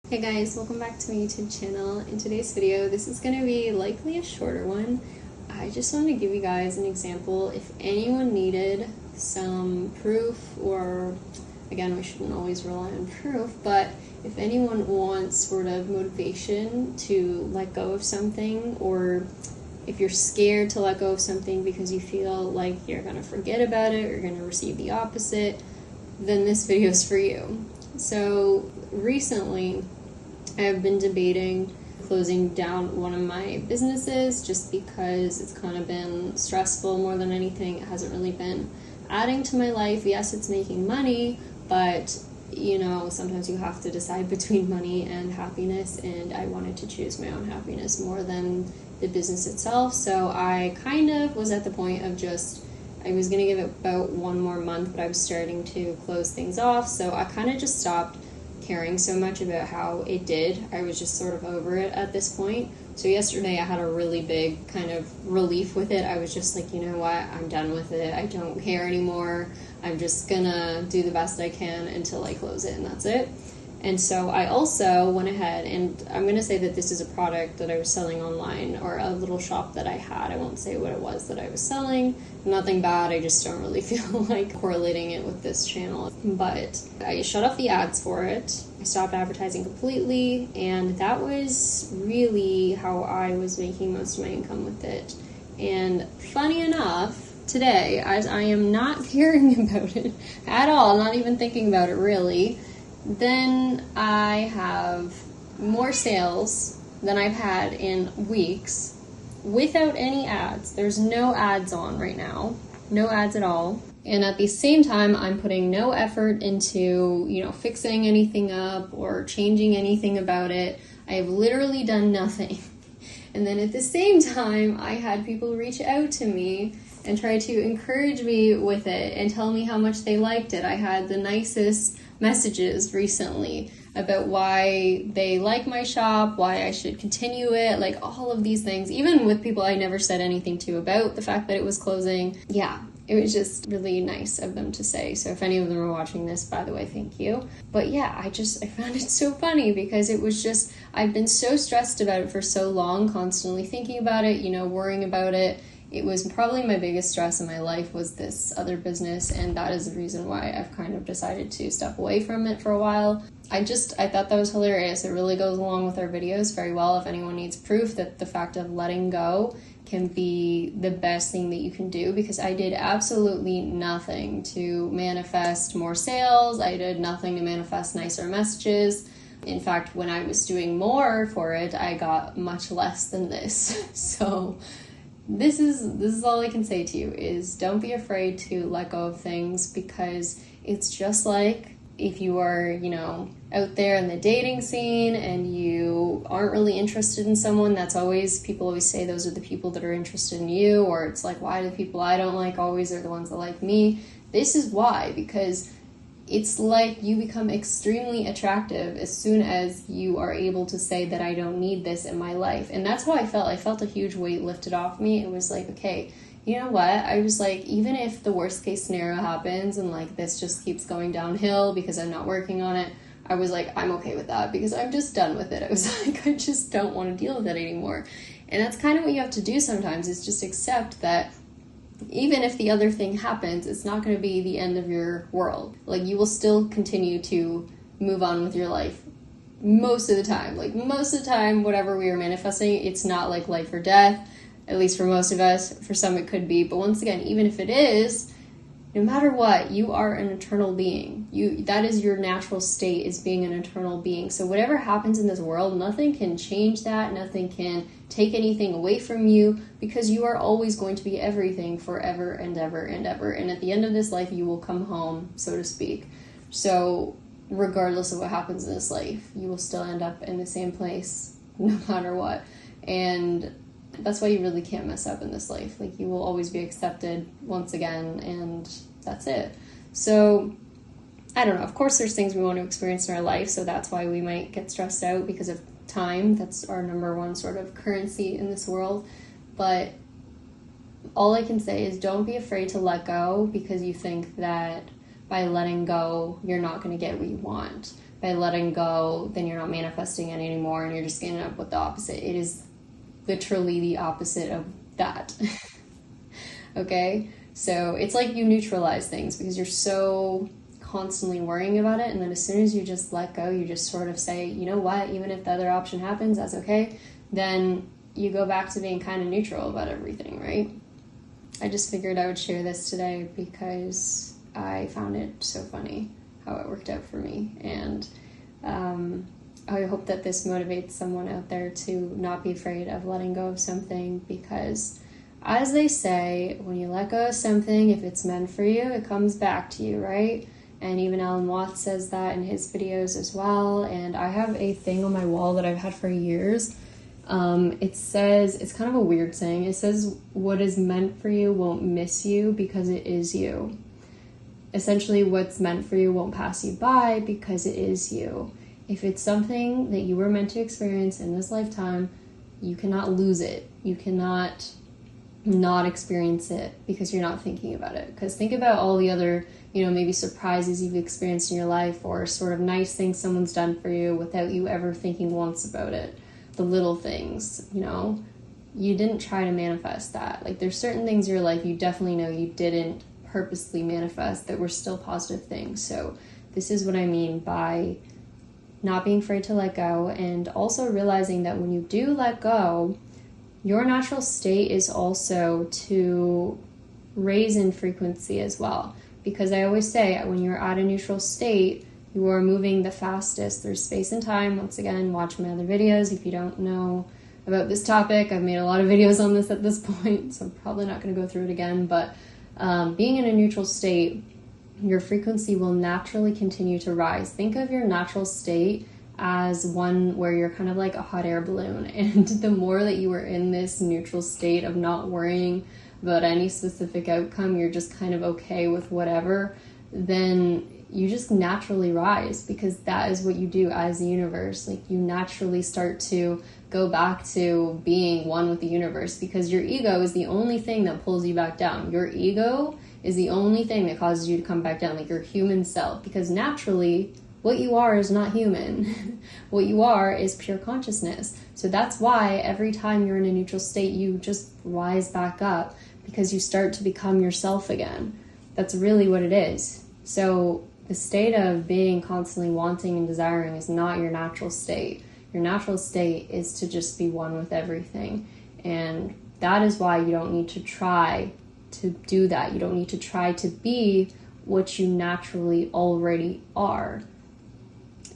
Hey guys, welcome back to my YouTube channel. In today's video, this is going to be likely a shorter one. I just wanted to give you guys an example. If anyone needed some proof, or again, we shouldn't always rely on proof, but if anyone wants sort of motivation to let go of something, or if you're scared to let go of something because you feel like you're going to forget about it or you're going to receive the opposite, then this video is for you. So recently, I've been debating closing down one of my businesses just because it's kind of been stressful more than anything. It hasn't really been adding to my life. Yes, it's making money, but you know, sometimes you have to decide between money and happiness, and I wanted to choose my own happiness more than the business itself. So I kind of was at the point of I was going to give it about one more month, but I was starting to close things off. So I kind of just stopped caring so much about how it did. I was just sort of over it at this point. So yesterday I had a really big kind of relief with it. I was just like, you know what, I'm done with it. I don't care anymore. I'm just gonna do the best I can until I close it, and that's it. And so I also went ahead, and I'm gonna say that this is a product that I was selling online, or a little shop that I had. I won't say what it was that I was selling. Nothing bad, I just don't really feel like correlating it with this channel. But I shut off the ads for it. I stopped advertising completely, and that was really how I was making most of my income with it. And funny enough, today, as I am not caring about it at all, not even thinking about it really, then I have more sales than I've had in weeks without any ads. There's no ads on right now, no ads at all. And at the same time, I'm putting no effort into, fixing anything up or changing anything about it. I have literally done nothing. And then at the same time, I had people reach out to me and try to encourage me with it and tell me how much they liked it. I had the nicest messages recently about why they like my shop, why I should continue it, like all of these things, even with people I never said anything to about the fact that it was closing. Yeah, it was just really nice of them to say. So if any of them are watching this, by the way, thank you. But yeah, I found it so funny because it was just, I've been so stressed about it for so long, constantly thinking about it, worrying about it. It was probably my biggest stress in my life was this other business, and that is the reason why I've kind of decided to step away from it for a while. I thought that was hilarious. It really goes along with our videos very well. If anyone needs proof that the fact of letting go can be the best thing that you can do, because I did absolutely nothing to manifest more sales. I did nothing to manifest nicer messages. In fact, when I was doing more for it, I got much less than this. So this is all I can say to you is don't be afraid to let go of things, because it's just like if you are, out there in the dating scene and you aren't really interested in someone, people always say those are the people that are interested in you, or it's like, why do the people I don't like always are the ones that like me? This is why, because it's like you become extremely attractive as soon as you are able to say that I don't need this in my life. And that's how I felt. I felt a huge weight lifted off me. It was like, okay, you know what? I was like, even if the worst case scenario happens and like this just keeps going downhill because I'm not working on it, I was like, I'm okay with that because I'm just done with it. I was like, I just don't want to deal with it anymore. And that's kind of what you have to do sometimes, is just accept that even if the other thing happens, it's not going to be the end of your world. Like, you will still continue to move on with your life most of the time. Like, most of the time, whatever we are manifesting, it's not like life or death, at least for most of us. For some, it could be. But once again, even if it is, no matter what, you are an eternal being. That is your natural state, is being an eternal being. So whatever happens in this world, nothing can change that. Nothing can take anything away from you, because you are always going to be everything forever and ever and ever. And at the end of this life, you will come home, so to speak. So regardless of what happens in this life, you will still end up in the same place no matter what. And that's why you really can't mess up in this life. Like, you will always be accepted once again, and that's it. So I don't know. Of course, there's things we want to experience in our life, so that's why we might get stressed out because of time. That's our number one sort of currency in this world. But all I can say is don't be afraid to let go because you think that by letting go, you're not going to get what you want. By letting go, then you're not manifesting it anymore and you're just going to end up with the opposite. It is literally the opposite of that. Okay? So it's like you neutralize things because you're so constantly worrying about it, and then as soon as you just let go, you just sort of say, you know what, even if the other option happens, that's okay. Then you go back to being kind of neutral about everything, right? I just figured I would share this today because I found it so funny how it worked out for me, and I hope that this motivates someone out there to not be afraid of letting go of something, because as they say, when you let go of something, if it's meant for you, it comes back to you, right? And even Alan Watts says that in his videos as well. And I have a thing on my wall that I've had for years. It says, it's kind of a weird saying. It says, what is meant for you won't miss you because it is you. Essentially, what's meant for you won't pass you by because it is you. If it's something that you were meant to experience in this lifetime, you cannot lose it. You cannot not experience it because you're not thinking about it. Because think about all the other, maybe surprises you've experienced in your life, or sort of nice things someone's done for you without you ever thinking once about it. The little things, you didn't try to manifest that. Like, there's certain things in your life you definitely know you didn't purposely manifest that were still positive things. So this is what I mean by not being afraid to let go, and also realizing that when you do let go, your natural state is also to raise in frequency as well. Because I always say, when you're at a neutral state, you are moving the fastest through space and time. Once again, watch my other videos if you don't know about this topic. I've made a lot of videos on this at this point, so I'm probably not going to go through it again. But being in a neutral state, your frequency will naturally continue to rise. Think of your natural state as one where you're kind of like a hot air balloon, and the more that you are in this neutral state of not worrying about any specific outcome, you're just kind of okay with whatever, then you just naturally rise, because that is what you do as the universe. Like, you naturally start to go back to being one with the universe, because your ego is the only thing that pulls you back down. Your ego is the only thing that causes you to come back down, like your human self, because naturally what you are is not human. What you are is pure consciousness. So that's why every time you're in a neutral state, you just rise back up, because you start to become yourself again. That's really what it is. So the state of being constantly wanting and desiring is not your natural state. Your natural state is to just be one with everything. And that is why you don't need to try to do that. You don't need to try to be what you naturally already are.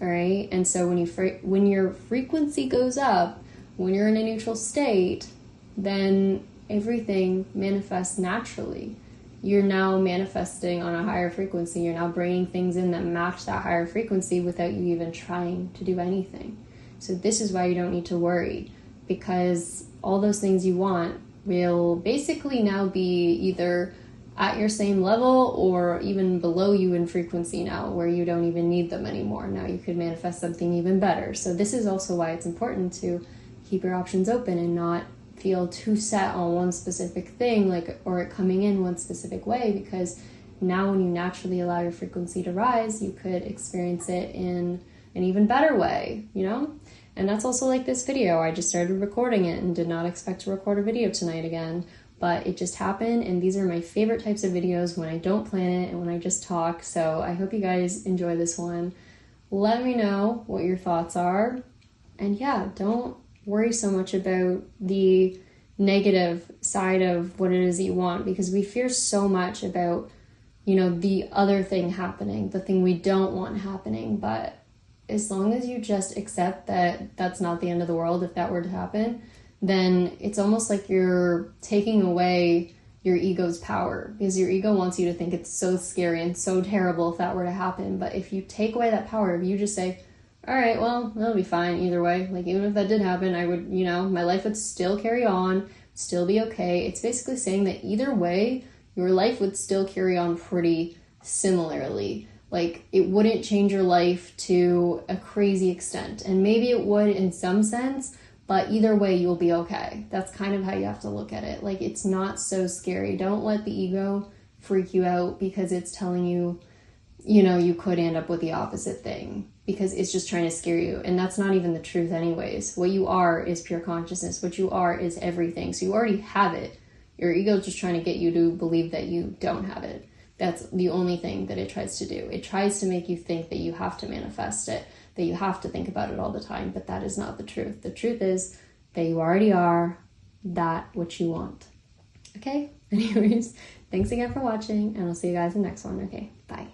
All right? And so when your frequency goes up, when you're in a neutral state, then everything manifests naturally. You're now manifesting on a higher frequency. You're now bringing things in that match that higher frequency without you even trying to do anything. So this is why you don't need to worry, because all those things you want will basically now be either at your same level or even below you in frequency now, where you don't even need them anymore. Now you could manifest something even better. So this is also why it's important to keep your options open and not feel too set on one specific thing, or it coming in one specific way, because now when you naturally allow your frequency to rise, you could experience it in an even better way, And that's also like this video. I just started recording it and did not expect to record a video tonight again, but it just happened, and these are my favorite types of videos when I don't plan it and when I just talk. So I hope you guys enjoy this one. Let me know what your thoughts are, and yeah, don't worry so much about the negative side of what it is that you want, because we fear so much about, the other thing happening, the thing we don't want happening. But as long as you just accept that that's not the end of the world if that were to happen, then it's almost like you're taking away your ego's power, because your ego wants you to think it's so scary and so terrible if that were to happen. But if you take away that power, if you just say, all right, well, it'll be fine either way. Like, even if that did happen, I would, my life would still carry on, still be okay. It's basically saying that either way, your life would still carry on pretty similarly. Like, it wouldn't change your life to a crazy extent. And maybe it would in some sense, but either way, you'll be okay. That's kind of how you have to look at it. Like, it's not so scary. Don't let the ego freak you out because it's telling you you know, you could end up with the opposite thing because it's just trying to scare you. And that's not even the truth anyways. What you are is pure consciousness. What you are is everything. So you already have it. Your ego is just trying to get you to believe that you don't have it. That's the only thing that it tries to do. It tries to make you think that you have to manifest it, that you have to think about it all the time. But that is not the truth. The truth is that you already are that which you want. Okay? Anyways, thanks again for watching, and I'll see you guys in the next one. Okay, bye.